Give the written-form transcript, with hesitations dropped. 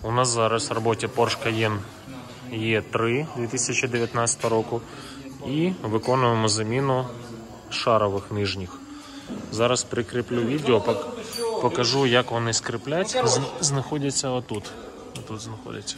У нас зараз в роботі Porsche Cayenne E3 2019 року. І виконуємо заміну шарових нижніх. Зараз прикріплю відео, покажу, як вони скріплять. Знаходяться отут. Отут знаходяться.